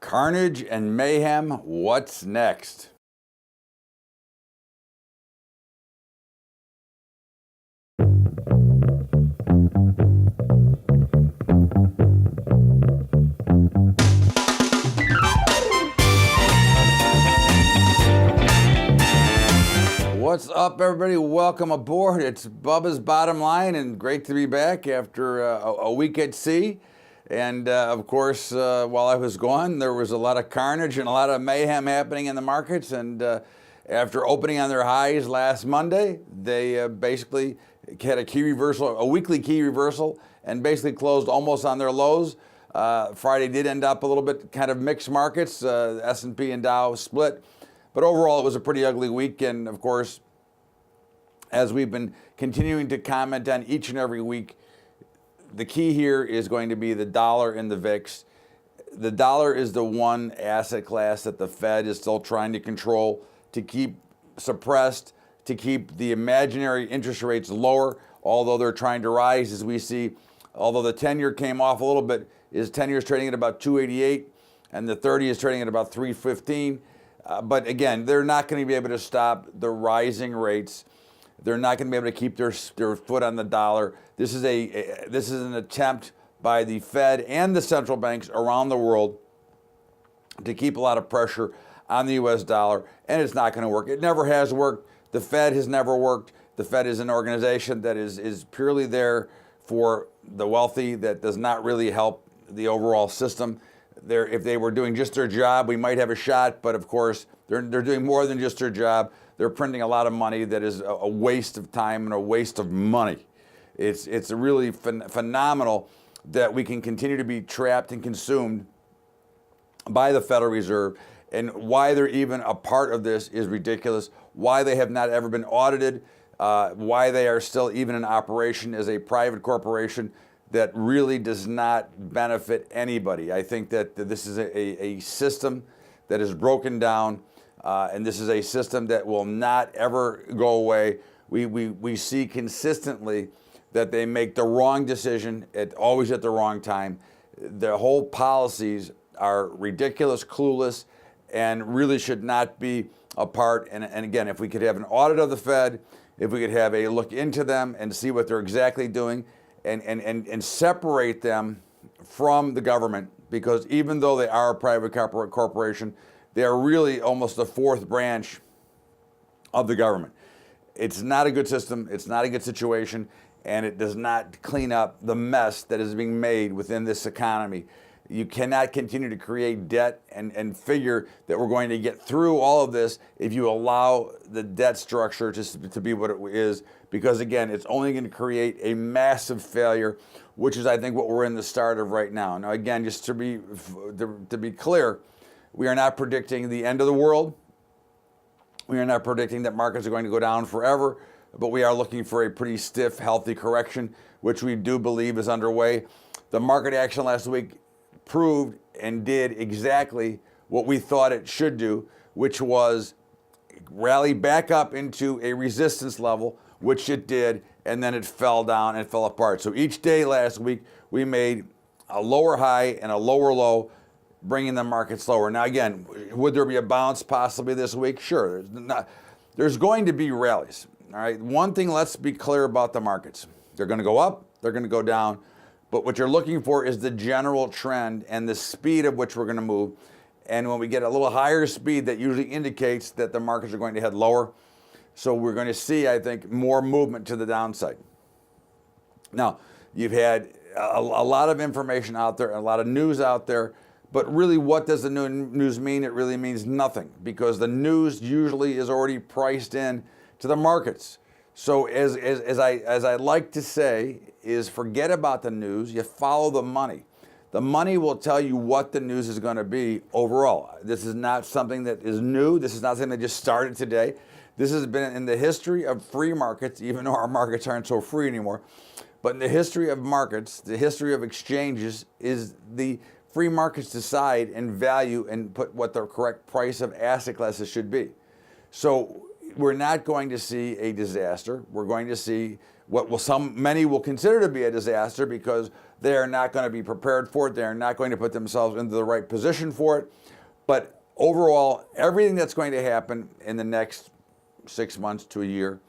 Carnage and Mayhem, what's next? What's up, everybody? Welcome aboard. It's Bubba's Bottom Line, and great to be back after a week at sea. And of course, while I was gone, there was a lot of carnage and a lot of mayhem happening in the markets. And after opening on their highs last Monday, they basically had a key reversal, a weekly key reversal, and basically closed almost on their lows. Friday did end up a little bit kind of mixed markets. S&P and Dow split. But overall, it was a pretty ugly week. And of course, as we've been continuing to comment on each and every week, the key here is going to be the dollar and the VIX. The dollar is the one asset class that the Fed is still trying to control, to keep suppressed, to keep the imaginary interest rates lower, although they're trying to rise, as we see. Although the 10-year came off a little bit, is 10 years trading at about 288, and the 30 is trading at about 315. But again, they're not going to be able to stop the rising rates. They're not going to be able to keep their foot on the dollar. This is an attempt by the Fed and the central banks around the world to keep a lot of pressure on the U.S. dollar, and it's not going to work. It never has worked. The Fed has never worked. The Fed is an organization that is purely there for the wealthy, that does not really help the overall system. If they were doing just their job, we might have a shot, but of course, they're doing more than just their job. They're printing a lot of money that is a waste of time and a waste of money. It's really phenomenal that we can continue to be trapped and consumed by the Federal Reserve, and why they're even a part of this is ridiculous. Why they have not ever been audited, why they are still even in operation as a private corporation that really does not benefit anybody. I think that this is a system that is broken down. And this is a system that will not ever go away. We see consistently that they make the wrong decision always at the wrong time. Their whole policies are ridiculous, clueless, and really should not be a part. And again, if we could have an audit of the Fed, if we could have a look into them and see what they're exactly doing, and separate them from the government, because even though they are a private corporation, they are really almost the fourth branch of the government. It's not a good system, it's not a good situation, and it does not clean up the mess that is being made within this economy. You cannot continue to create debt and figure that we're going to get through all of this if you allow the debt structure to be what it is, because again, it's only going to create a massive failure, which is, I think, what we're in the start of right now. Now, again, just to be clear, we are not predicting the end of the world. We are not predicting that markets are going to go down forever, but we are looking for a pretty stiff, healthy correction, which we do believe is underway. The market action last week proved and did exactly what we thought it should do, which was rally back up into a resistance level, which it did, and then it fell down and fell apart. So each day last week, we made a lower high and a lower low, bringing the markets lower. Now again, would there be a bounce possibly this week? Sure, there's going to be rallies. All right, one thing, let's be clear about the markets. They're going to go up, they're going to go down, but what you're looking for is the general trend and the speed of which we're going to move. And when we get a little higher speed, that usually indicates that the markets are going to head lower. So we're going to see, I think, more movement to the downside. Now, you've had a lot of information out there, a lot of news out there. But really, what does the news mean? It really means nothing, because the news usually is already priced in to the markets. So as I like to say, is forget about the news, you follow the money. The money will tell you what the news is going to be overall. This is not something that is new. This is not something that just started today. This has been in the history of free markets, even though our markets aren't so free anymore. But in the history of markets, the history of exchanges, is the free markets decide and value and put what the correct price of asset classes should be. So we're not going to see a disaster. We're going to see many will consider to be a disaster because they are not going to be prepared for it. They are not going to put themselves into the right position for it. But overall, everything that's going to happen in the next 6 months to a year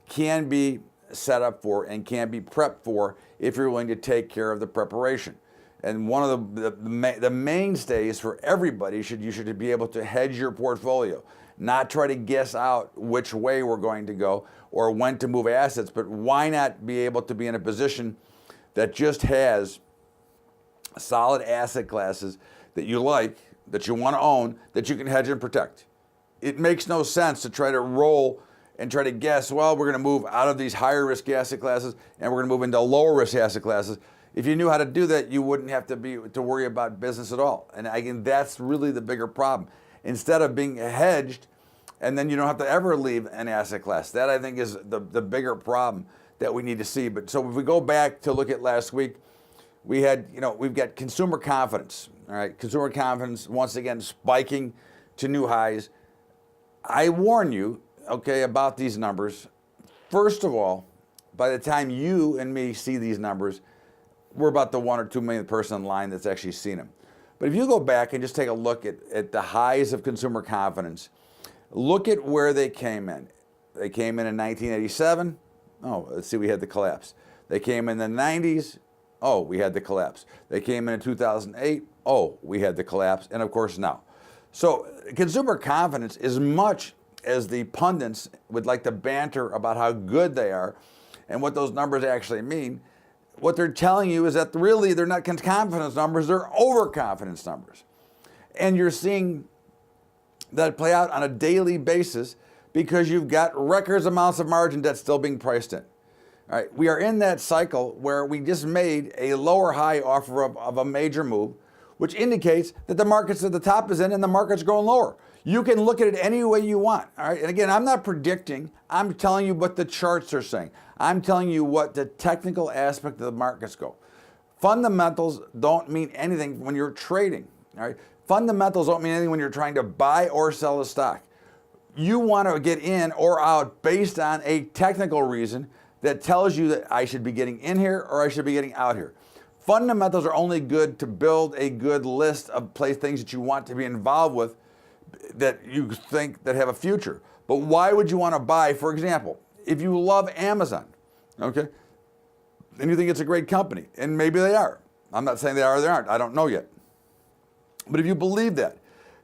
can be set up for and can be prepped for if you're willing to take care of the preparation. And one of the mainstays for everybody you should be able to hedge your portfolio, not try to guess out which way we're going to go or when to move assets, but why not be able to be in a position that just has solid asset classes that you like, that you want to own, that you can hedge and protect. It makes no sense to try to roll and try to guess, well, we're going to move out of these higher risk asset classes and we're going to move into lower risk asset classes. If you knew how to do that, you wouldn't have to worry about business at all. And again, that's really the bigger problem. Instead of being hedged, and then you don't have to ever leave an asset class. That, I think, is the bigger problem that we need to see. But so if we go back to look at last week, we've got consumer confidence. All right, consumer confidence once again spiking to new highs. I warn you, okay, about these numbers. First of all, by the time you and me see these numbers, we're about the 1 or 2 millionth person in line that's actually seen them. But if you go back and just take a look at the highs of consumer confidence, look at where they came in. They came in 1987. Oh, let's see, we had the collapse. They came in the 90s. Oh, we had the collapse. They came in 2008. Oh, we had the collapse. And of course now. So consumer confidence, as much as the pundits would like to banter about how good they are and what those numbers actually mean, what they're telling you is that really they're not confidence numbers, they're overconfidence numbers. And you're seeing that play out on a daily basis because you've got record amounts of margin debt still being priced in. All right, we are in that cycle where we just made a lower high offer of a major move, which indicates that the market's at the top is in and the market's going lower. You can look at it any way you want. All right, and again, I'm not predicting, I'm telling you what the charts are saying. I'm telling you what the technical aspect of the markets go. Fundamentals don't mean anything when you're trading. All right, fundamentals don't mean anything when you're trying to buy or sell a stock. You want to get in or out based on a technical reason that tells you that I should be getting in here or I should be getting out here. Fundamentals are only good to build a good list of things that you want to be involved with that you think that have a future. But why would you want to buy, for example, if you love Amazon, okay, and you think it's a great company, and maybe they are. I'm not saying they are or they aren't. I don't know yet. But if you believe that,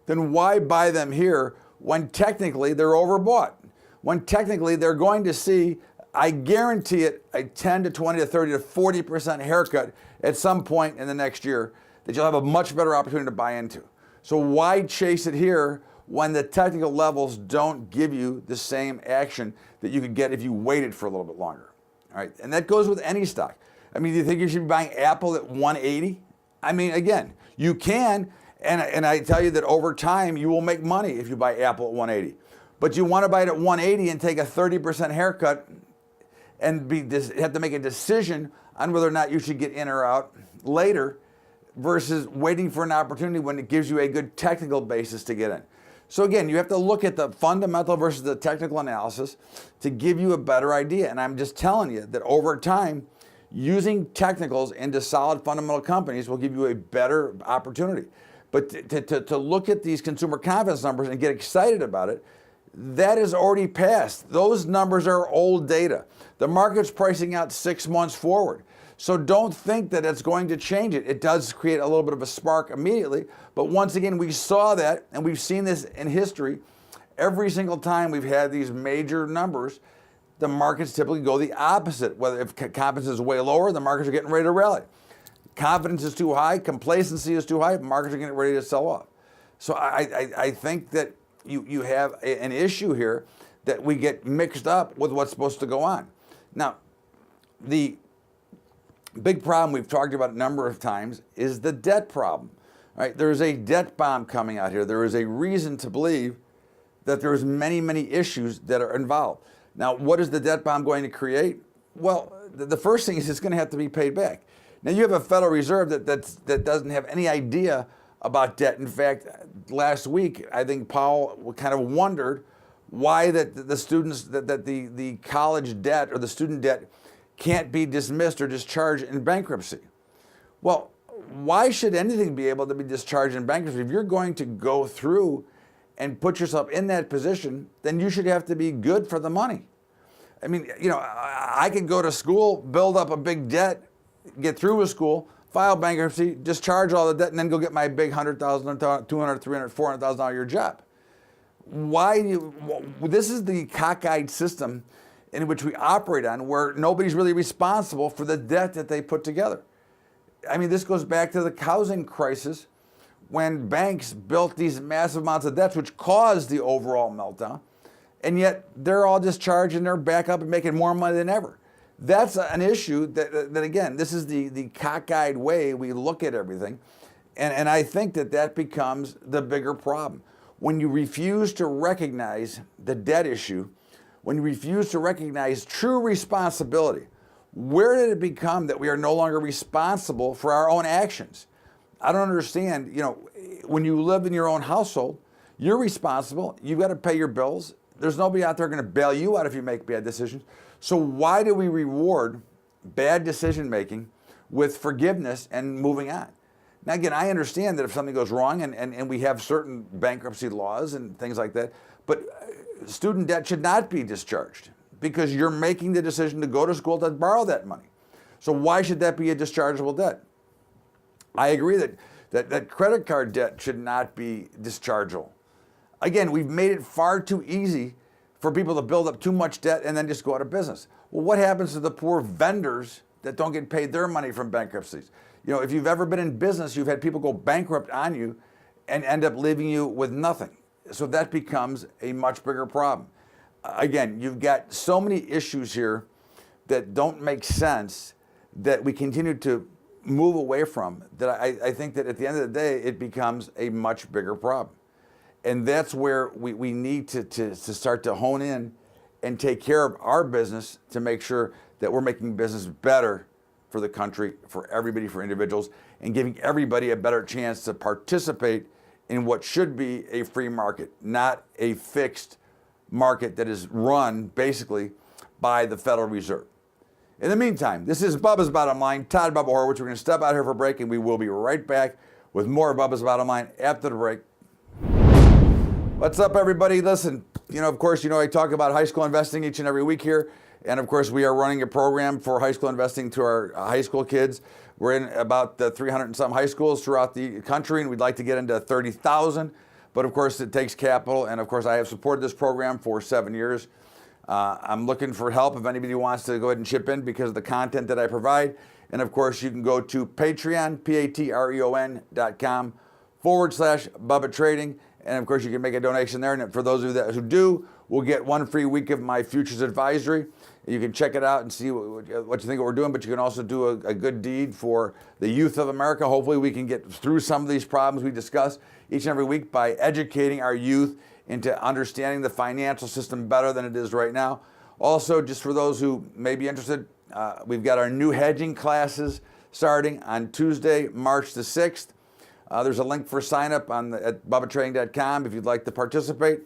then why buy them here when technically they're overbought? When technically they're going to see, I guarantee it, a 10 to 20 to 30 to 40% haircut at some point in the next year that you'll have a much better opportunity to buy into. So why chase it here when the technical levels don't give you the same action that you could get if you waited for a little bit longer? All right, and that goes with any stock. I mean, do you think you should be buying Apple at 180? I mean, again, you can, and I tell you that over time you will make money if you buy Apple at 180. But you want to buy it at 180 and take a 30% haircut and have to make a decision on whether or not you should get in or out later versus waiting for an opportunity when it gives you a good technical basis to get in. So again, you have to look at the fundamental versus the technical analysis to give you a better idea. And I'm just telling you that over time, using technicals into solid fundamental companies will give you a better opportunity. But to look at these consumer confidence numbers and get excited about it, that is already passed. Those numbers are old data. The market's pricing out 6 months forward. So don't think that it's going to change it. It does create a little bit of a spark immediately. But once again, we saw that, and we've seen this in history. Every single time we've had these major numbers, the markets typically go the opposite. Whether if confidence is way lower, the markets are getting ready to rally. Confidence is too high, complacency is too high, markets are getting ready to sell off. So I think that you have an issue here that we get mixed up with what's supposed to go on. Now, the big problem we've talked about a number of times is the debt problem. Right? There's a debt bomb coming out here. There is a reason to believe that there's many, many issues that are involved. Now, what is the debt bomb going to create? Well, the first thing is it's going to have to be paid back. Now, you have a Federal Reserve that doesn't have any idea about debt. In fact, last week, I think Powell kind of wondered why that the students, that the college debt or the student debt can't be dismissed or discharged in bankruptcy. Well, why should anything be able to be discharged in bankruptcy? If you're going to go through and put yourself in that position, then you should have to be good for the money. I mean, I could go to school, build up a big debt, get through with school, file bankruptcy, discharge all the debt, and then go get my big $100,000, $200,000, $300,000, $400,000 a year job. This is the cockeyed system in which we operate on, where nobody's really responsible for the debt that they put together. I mean, this goes back to the housing crisis, when banks built these massive amounts of debts, which caused the overall meltdown, and yet they're all discharged and they're back up and making more money than ever. That's an issue that again, this is the cockeyed way we look at everything, and I think that becomes the bigger problem. When you refuse to recognize the debt issue, when you refuse to recognize true responsibility, where did it become that we are no longer responsible for our own actions? I don't understand. When you live in your own household, you're responsible. You've got to pay your bills. There's nobody out there going to bail you out if you make bad decisions. So why do we reward bad decision making with forgiveness and moving on? Now, again, I understand that if something goes wrong and we have certain bankruptcy laws and things like that, but student debt should not be discharged, because you're making the decision to go to school to borrow that money. So why should that be a dischargeable debt? I agree that credit card debt should not be dischargeable. Again, we've made it far too easy for people to build up too much debt and then just go out of business. Well, what happens to the poor vendors that don't get paid their money from bankruptcies? If you've ever been in business, you've had people go bankrupt on you and end up leaving you with nothing. So that becomes a much bigger problem. Again, you've got so many issues here that don't make sense, that we continue to move away from, that I think that at the end of the day, it becomes a much bigger problem. And that's where we need to start to hone in and take care of our business to make sure that we're making business better for the country, for everybody, for individuals, and giving everybody a better chance to participate in what should be a free market, not a fixed market that is run basically by the Federal Reserve. In the meantime, this is Bubba's Bottom Line. Todd Bubba Horwitz. We're going to step out here for a break, and we will be right back with more Bubba's Bottom Line after the break. What's up, everybody? Listen, of course, I talk about high school investing each and every week here. And of course, we are running a program for high school investing to our high school kids. We're in about 300 and some high schools throughout the country, and we'd like to get into 30,000. But of course, it takes capital. And of course, I have supported this program for 7 years. I'm looking for help if anybody wants to go ahead and chip in because of the content that I provide. And of course, you can go to Patreon, patreon.com/Bubba Trading. And of course, you can make a donation there. And for those of you who do, we'll get 1 free week of my futures advisory. You can check it out and see what you think of what we're doing. But you can also do a good deed for the youth of America. Hopefully, we can get through some of these problems we discuss each and every week by educating our youth into understanding the financial system better than it is right now. Also, just for those who may be interested, we've got our new hedging classes starting on Tuesday, March the 6th. There's a link for sign up at bubbatrading.com if you'd like to participate.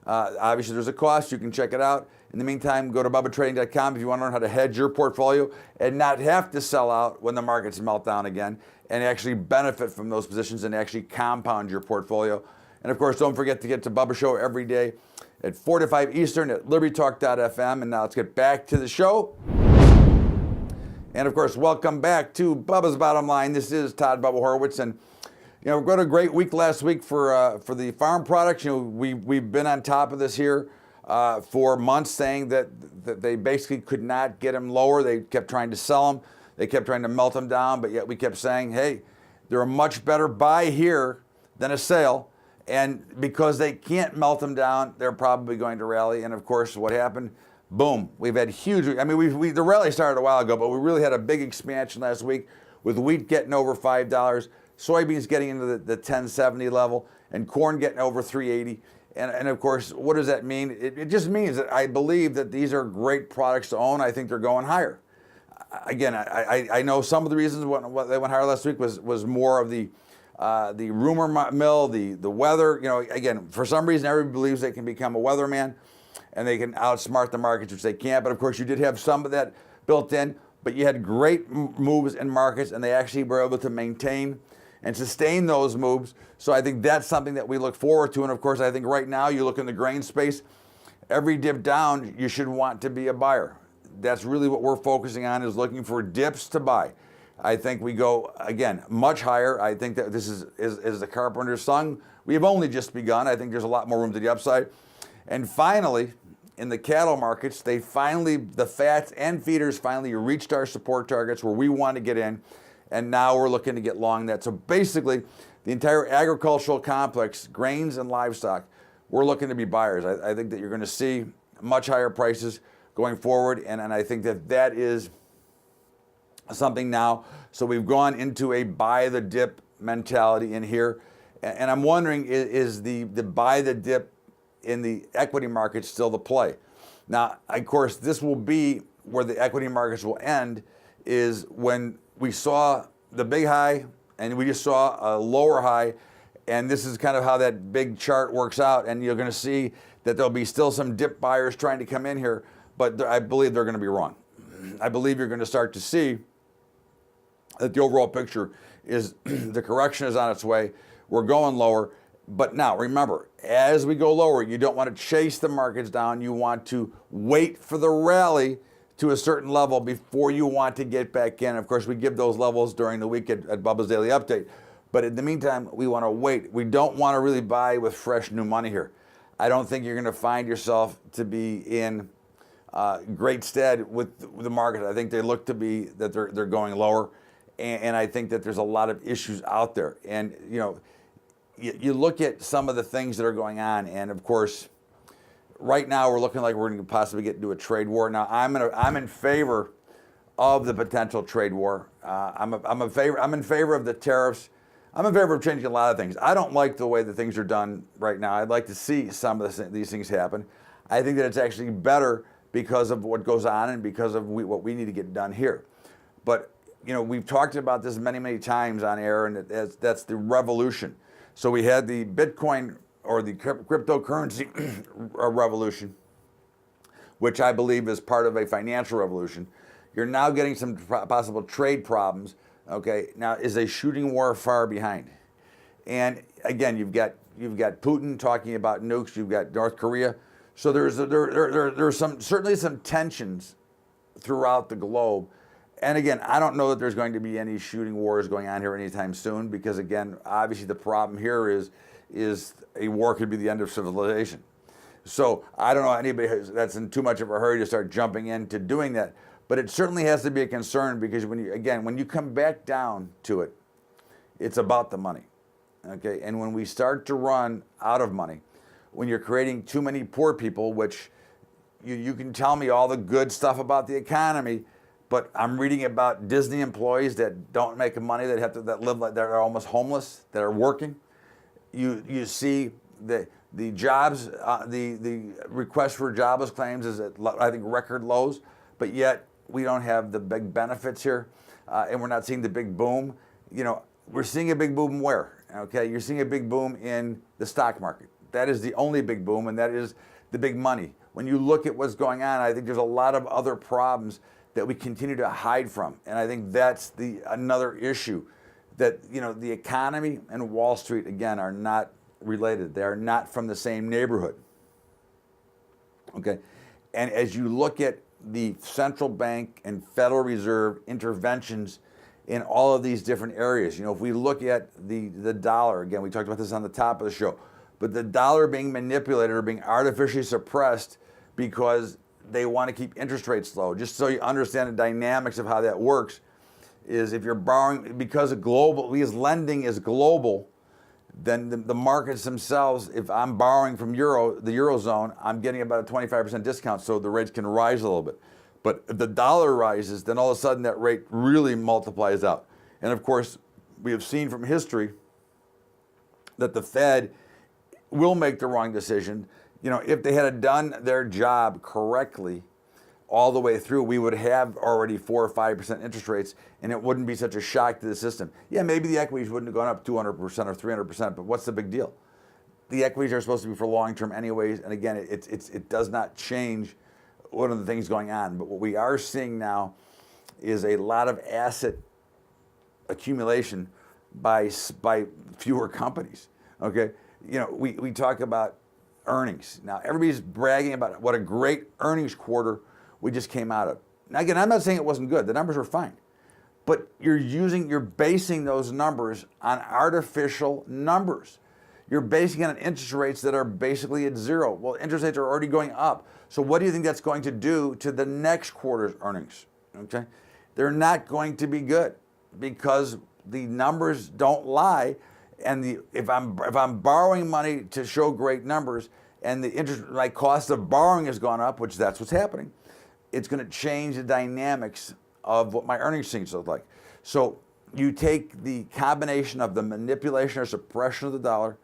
Obviously, there's a cost. You can check it out. In the meantime, go to bubbatrading.com if you want to learn how to hedge your portfolio and not have to sell out when the markets melt down again, and actually benefit from those positions and actually compound your portfolio. And of course, don't forget to get to Bubba Show every day at 4 to 5 Eastern at libertytalk.fm. And now let's get back to the show. And of course, welcome back to Bubba's Bottom Line. This is Todd Bubba Horwitz, and we've got a great week last week for the farm products. We've been on top of this here for months, saying that they basically could not get them lower. They kept trying to sell them. They kept trying to melt them down, but yet we kept saying, hey, they're a much better buy here than a sale. And because they can't melt them down, they're probably going to rally. And of course, what happened? Boom. We've had huge, the rally started a while ago, but we really had a big expansion last week with wheat getting over $5, soybeans getting into the 1070 level, and corn getting over 380. And of course, what does that mean? It just means that I believe that these are great products to own. I think they're going higher. Again, I know some of the reasons what they went higher last week was more of the rumor mill, the weather. Again, for some reason, everybody believes they can become a weatherman and they can outsmart the markets, which they can't. But of course, you did have some of that built in. but you had great moves in markets, and they actually were able to maintain and sustain those moves. So I think that's something that we look forward to. And of course, I think right now you look in the grain space, every dip down, you should want to be a buyer. That's really what we're focusing on, is looking for dips to buy. I think we go, again, much higher. I think that this is the carpenter's song. We have only just begun. I think there's a lot more room to the upside. And finally, in the cattle markets, the fats and feeders finally reached our support targets where we want to get in. And now we're looking to get long that. So basically, the entire agricultural complex, grains and livestock, we're looking to be buyers. I think that you're going to see much higher prices going forward, and I think that is something now. So we've gone into a buy the dip mentality in here, and I'm wondering, is the buy the dip in the equity market still the play? Now, of course, this will be where the equity markets will end, is when we saw the big high and we just saw a lower high, and this is kind of how that big chart works out, and you're going to see that there'll be still some dip buyers trying to come in here, but I believe they're going to be wrong. I believe you're going to start to see that the overall picture is the correction is on its way. We're going lower. But now remember, as we go lower, you don't want to chase the markets down. You want to wait for the rally to a certain level before you want to get back in. Of course, we give those levels during the week at Bubba's Daily Update. But in the meantime, we want to wait. We don't want to really buy with fresh new money here. I don't think you're going to find yourself to be in great stead with the market. I think they look to be that they're going lower. And I think that there's a lot of issues out there. And, you know, you look at some of the things that are going on, and of course, right now we're looking like we're going to possibly get into a trade war. Now, I'm in favor of the potential trade war. I'm in favor of the tariffs. I'm in favor of changing a lot of things. I don't like the way that things are done right now. I'd like to see some of these things happen. I think that it's actually better because of what goes on and because of what we need to get done here. But you know, we've talked about this many, many times on air, and that's the revolution. So we had the Bitcoin or the cryptocurrency revolution, which I believe is part of a financial revolution. You're now getting some possible trade problems. Okay, now is a shooting war far behind? And again, you've got Putin talking about nukes. You've got North Korea. So there's certainly some tensions throughout the globe. And again, I don't know that there's going to be any shooting wars going on here anytime soon, because again, obviously the problem here is a war could be the end of civilization. So I don't know anybody that's in too much of a hurry to start jumping into doing that, but it certainly has to be a concern, because when you come back down to it, it's about the money, okay? And when we start to run out of money, when you're creating too many poor people, which you can tell me all the good stuff about the economy, but I'm reading about Disney employees that don't make money, that live like they're almost homeless, that are working. You see the jobs, the request for jobless claims is at, I think, record lows, but yet we don't have the big benefits here, and we're not seeing the big boom. You know, we're seeing a big boom where? Okay, you're seeing a big boom in the stock market. That is the only big boom, and that is the big money. When you look at what's going on, I think there's a lot of other problems that we continue to hide from. And I think that's another issue, that, you know, the economy and Wall Street, again, are not related. They are not from the same neighborhood. Okay. And as you look at the central bank and Federal Reserve interventions in all of these different areas, you know, if we look at the dollar, again, we talked about this on the top of the show, but the dollar being manipulated or being artificially suppressed because they want to keep interest rates low. Just so you understand the dynamics of how that works, is if you're borrowing, because lending is global, then the markets themselves, if I'm borrowing from the Eurozone, I'm getting about a 25% discount, so the rates can rise a little bit. But if the dollar rises, then all of a sudden that rate really multiplies out. And of course, we have seen from history that the Fed will make the wrong decision. You know, if they had done their job correctly all the way through, we would have already 4 or 5% interest rates, and it wouldn't be such a shock to the system. Yeah, maybe the equities wouldn't have gone up 200% or 300%, but what's the big deal? The equities are supposed to be for long term anyways, and again, it does not change one of the things going on. But what we are seeing now is a lot of asset accumulation by fewer companies. Okay, you know, we talk about earnings. Now everybody's bragging about what a great earnings quarter we just came out of. Now again, I'm not saying it wasn't good. The numbers were fine. But you're basing those numbers on artificial numbers. You're basing it on interest rates that are basically at zero. Well, interest rates are already going up. So what do you think that's going to do to the next quarter's earnings? Okay, they're not going to be good because the numbers don't lie. And if I'm borrowing money to show great numbers, and the interest, my cost of borrowing has gone up, which that's what's happening, it's going to change the dynamics of what my earnings streams look like. So you take the combination of the manipulation or suppression of the dollar,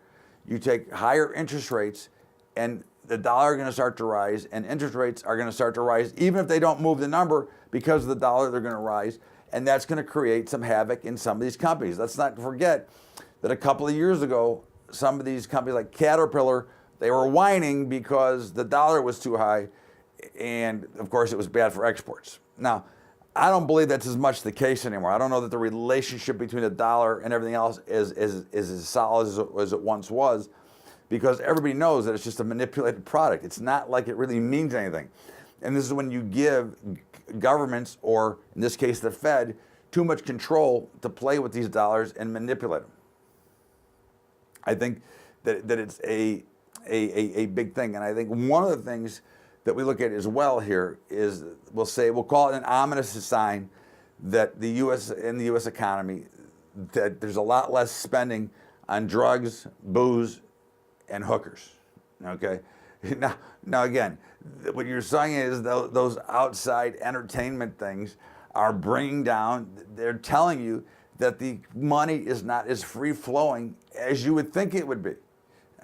you take higher interest rates, and the dollar is going to start to rise, and interest rates are going to start to rise, even if they don't move the number because of the dollar, they're going to rise, and that's going to create some havoc in some of these companies. Let's not forget that a couple of years ago, some of these companies like Caterpillar, they were whining because the dollar was too high, and of course it was bad for exports. Now, I don't believe that's as much the case anymore. I don't know that the relationship between the dollar and everything else is as solid as it once was, because everybody knows that it's just a manipulated product. It's not like it really means anything. And this is when you give governments, or in this case the Fed, too much control to play with these dollars and manipulate them. I think that it's a big thing. And I think one of the things that we look at as well here is, we'll call it an ominous sign that in the U.S. economy, that there's a lot less spending on drugs, booze, and hookers. Okay, now again, what you're saying is those outside entertainment things are bringing down. They're telling you that the money is not as free flowing as you would think it would be.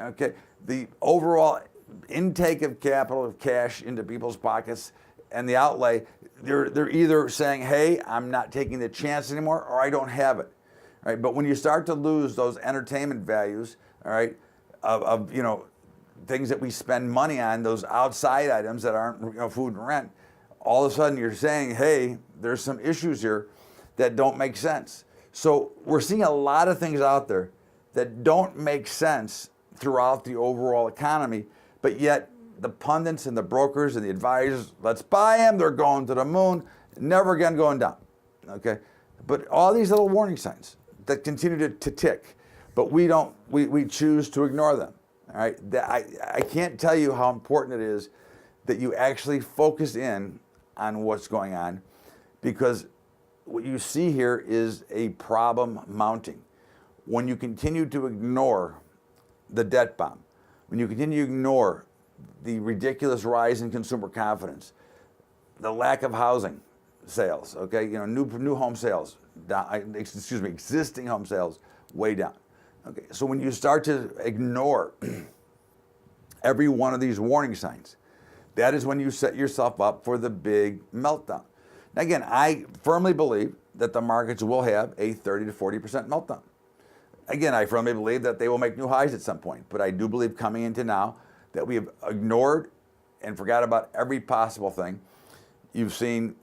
Okay, the overall intake of capital, of cash into people's pockets, and the outlay, they're either saying, hey, I'm not taking the chance anymore, or I don't have it. All right, but when you start to lose those entertainment values, all right, of you know, things that we spend money on, those outside items that aren't, you know, food and rent, all of a sudden you're saying, hey, there's some issues here that don't make sense. So we're seeing a lot of things out there that don't make sense throughout the overall economy, but yet the pundits and the brokers and the advisors, let's buy them, they're going to the moon, never again going down. Okay, but all these little warning signs that continue to tick, but we choose to ignore them. All right, I can't tell you how important it is that you actually focus in on what's going on, because what you see here is a problem mounting. When you continue to ignore the debt bomb, when you continue to ignore the ridiculous rise in consumer confidence, the lack of housing sales, okay, you know, new home sales, existing home sales way down. Okay, so when you start to ignore every one of these warning signs, that is when you set yourself up for the big meltdown. Now again, I firmly believe that the markets will have a 30 to 40% meltdown. Again, I firmly believe that they will make new highs at some point, but I do believe coming into now that we have ignored and forgot about every possible thing. You've seen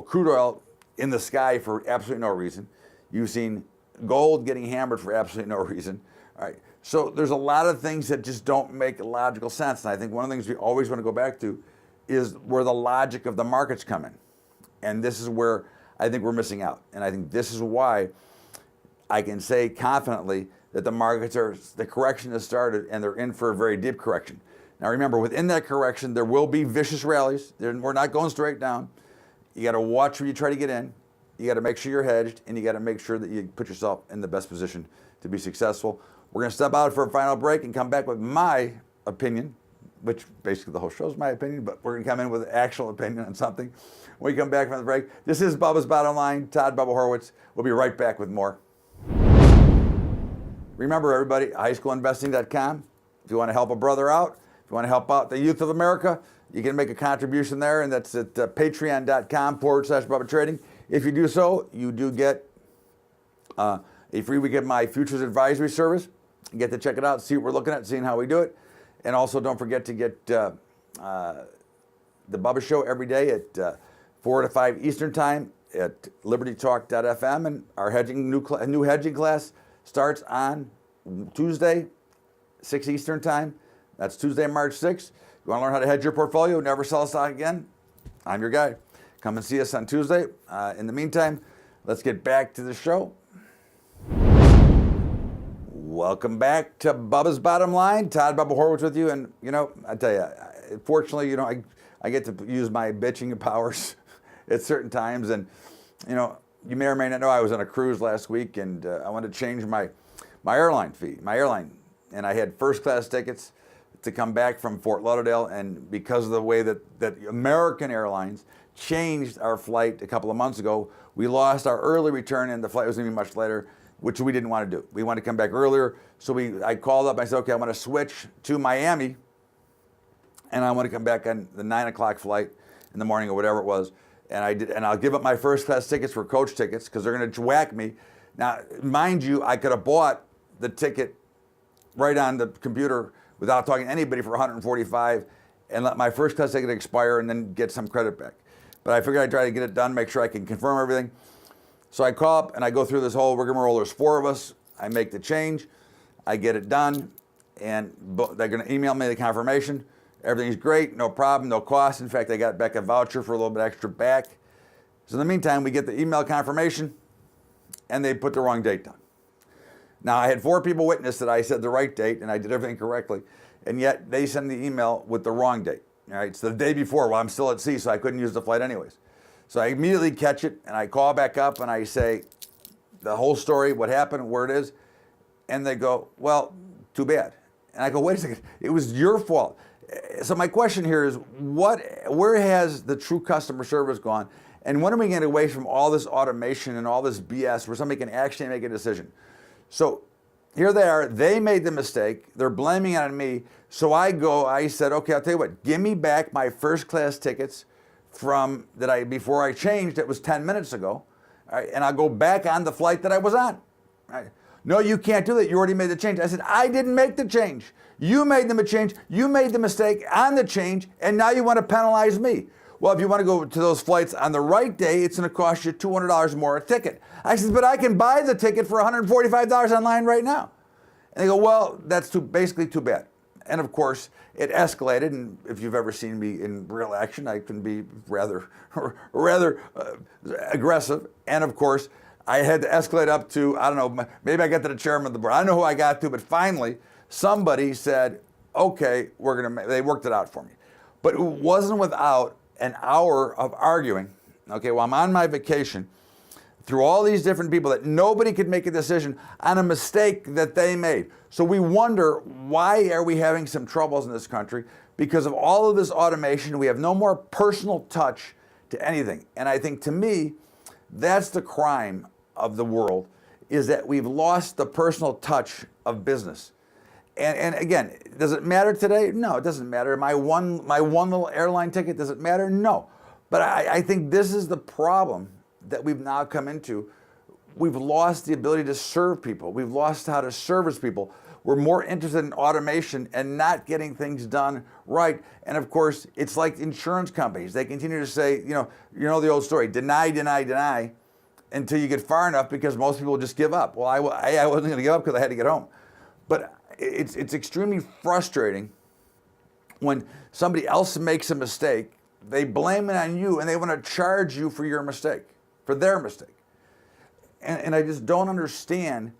crude oil in the sky for absolutely no reason. You've seen gold getting hammered for absolutely no reason. All right. So there's a lot of things that just don't make logical sense. And I think one of the things we always want to go back to is where the logic of the markets come in. And this is where I think we're missing out. And I think this is why I can say confidently that the correction has started, and they're in for a very deep correction. Now remember, within that correction, there will be vicious rallies. We're not going straight down. You got to watch where you try to get in. You got to make sure you're hedged, and you got to make sure that you put yourself in the best position to be successful. We're going to step out for a final break and come back with my opinion, which basically the whole show is my opinion, but we're going to come in with an actual opinion on something when we come back from the break. This is Bubba's Bottom Line. Todd Bubba Horwitz. We'll be right back with more. Remember, everybody, highschoolinvesting.com. If you want to help a brother out, if you want to help out the youth of America, you can make a contribution there, and that's at patreon.com/Bubba Trading. If you do so, you do get a free week of my futures advisory service. You get to check it out, see what we're looking at, seeing how we do it. And also don't forget to get the Bubba Show every day at 4 to 5 Eastern Time at libertytalk.fm, and our new hedging class starts on Tuesday, 6 Eastern time. That's Tuesday, March 6th. You want to learn how to hedge your portfolio, never sell a stock again? I'm your guy. Come and see us on Tuesday. In the meantime, let's get back to the show. Welcome back to Bubba's Bottom Line. Todd Bubba Horwitz with you. And, I tell you, fortunately, I get to use my bitching powers at certain times. And, you may or may not know I was on a cruise last week, and I wanted to change my airline fee, and I had first class tickets to come back from Fort Lauderdale. And because of the way that American Airlines changed our flight a couple of months ago, we lost our early return, and the flight was going to be much later, which we didn't want to do. We wanted to come back earlier. So I called up and I said, okay, I want to switch to Miami, and I want to come back on the 9 o'clock flight in the morning or whatever it was. And I did, and I'll give up my first class tickets for coach tickets because they're going to whack me. Now, mind you, I could have bought the ticket right on the computer without talking to anybody for $145 and let my first class ticket expire and then get some credit back. But I figured I'd try to get it done, make sure I can confirm everything. So I call up and I go through this whole rigmarole. There's 4 of us. I make the change. I get it done, and they're going to email me the confirmation. Everything's great, no problem, no cost. In fact, I got back a voucher for a little bit extra back. So in the meantime, we get the email confirmation, and they put the wrong date down. Now, I had 4 people witness that I said the right date, and I did everything correctly, and yet they send the email with the wrong date. All right, it's the day before. Well, I'm still at sea, so I couldn't use the flight anyways. So I immediately catch it, and I call back up, and I say the whole story, what happened, where it is, and they go, well, too bad. And I go, wait a second, it was your fault. So my question here is, where has the true customer service gone? And when are we getting away from all this automation and all this BS where somebody can actually make a decision? So here they are, they made the mistake, they're blaming it on me. So I said, okay, I'll tell you what, give me back my first class tickets before I changed, it was 10 minutes ago, all right, and I'll go back on the flight that I was on. All right. No, you can't do that, you already made the change. I said, I didn't make the change. You made them a change, you made the mistake on the change, and now you want to penalize me. Well, if you want to go to those flights on the right day, it's going to cost you $200 more a ticket. I said, but I can buy the ticket for $145 online right now. And they go, well, that's basically too bad. And of course, it escalated, and if you've ever seen me in real action, I can be rather aggressive. And of course, I had to escalate up to, I don't know, maybe I got to the chairman of the board. I don't know who I got to, but finally, somebody said, okay, they worked it out for me. But it wasn't without an hour of arguing. Okay, well, I'm on my vacation through all these different people that nobody could make a decision on a mistake that they made. So we wonder, why are we having some troubles in this country? Because of all of this automation, we have no more personal touch to anything. And I think, to me, that's the crime of the world, is that we've lost the personal touch of business. And again, does it matter today? No, it doesn't matter. My one little airline ticket, does it matter? No. But I think this is the problem that we've now come into. We've lost the ability to serve people. We've lost how to service people. We're more interested in automation and not getting things done right. And of course, it's like insurance companies. They continue to say, you know the old story, deny, deny, deny, until you get far enough, because most people just give up. Well, I wasn't going to give up because I had to get home. But it's extremely frustrating when somebody else makes a mistake, they blame it on you, and they want to charge you for your mistake, for their mistake. And I just don't understand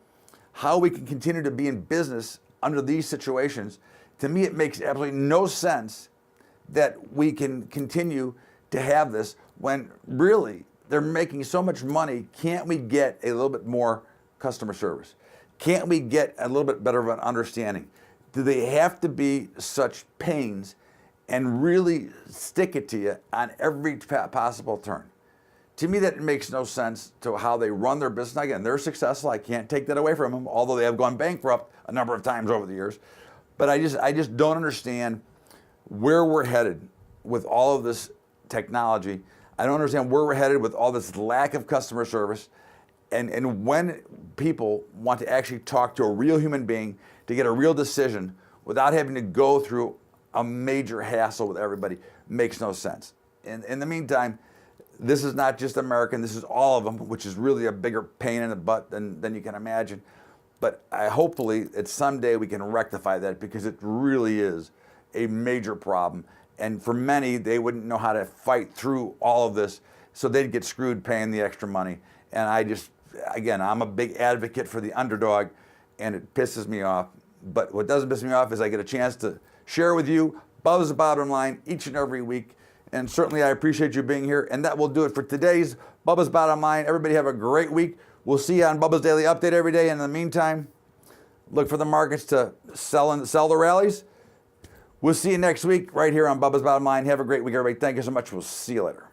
how we can continue to be in business under these situations. To me, it makes absolutely no sense that we can continue to have this when really they're making so much money. Can't we get a little bit more customer service? Can't we get a little bit better of an understanding? Do they have to be such pains and really stick it to you on every possible turn? To me, that makes no sense to how they run their business. Again, they're successful. I can't take that away from them, although they have gone bankrupt a number of times over the years. But I just don't understand where we're headed with all of this technology. I don't understand where we're headed with all this lack of customer service. And when people want to actually talk to a real human being to get a real decision without having to go through a major hassle with everybody, makes no sense. In the meantime, This is not just American, this is all of them, which is really a bigger pain in the butt than you can imagine. But hopefully, someday we can rectify that, because it really is a major problem. And for many, they wouldn't know how to fight through all of this, so they'd get screwed paying the extra money. And again, I'm a big advocate for the underdog, and it pisses me off. But what doesn't piss me off is I get a chance to share with you Bubba's Bottom Line each and every week. And certainly I appreciate you being here. And that will do it for today's Bubba's Bottom Line. Everybody have a great week. We'll see you on Bubba's Daily Update every day. And in the meantime, look for the markets to sell the rallies. We'll see you next week right here on Bubba's Bottom Line. Have a great week, everybody. Thank you so much. We'll see you later.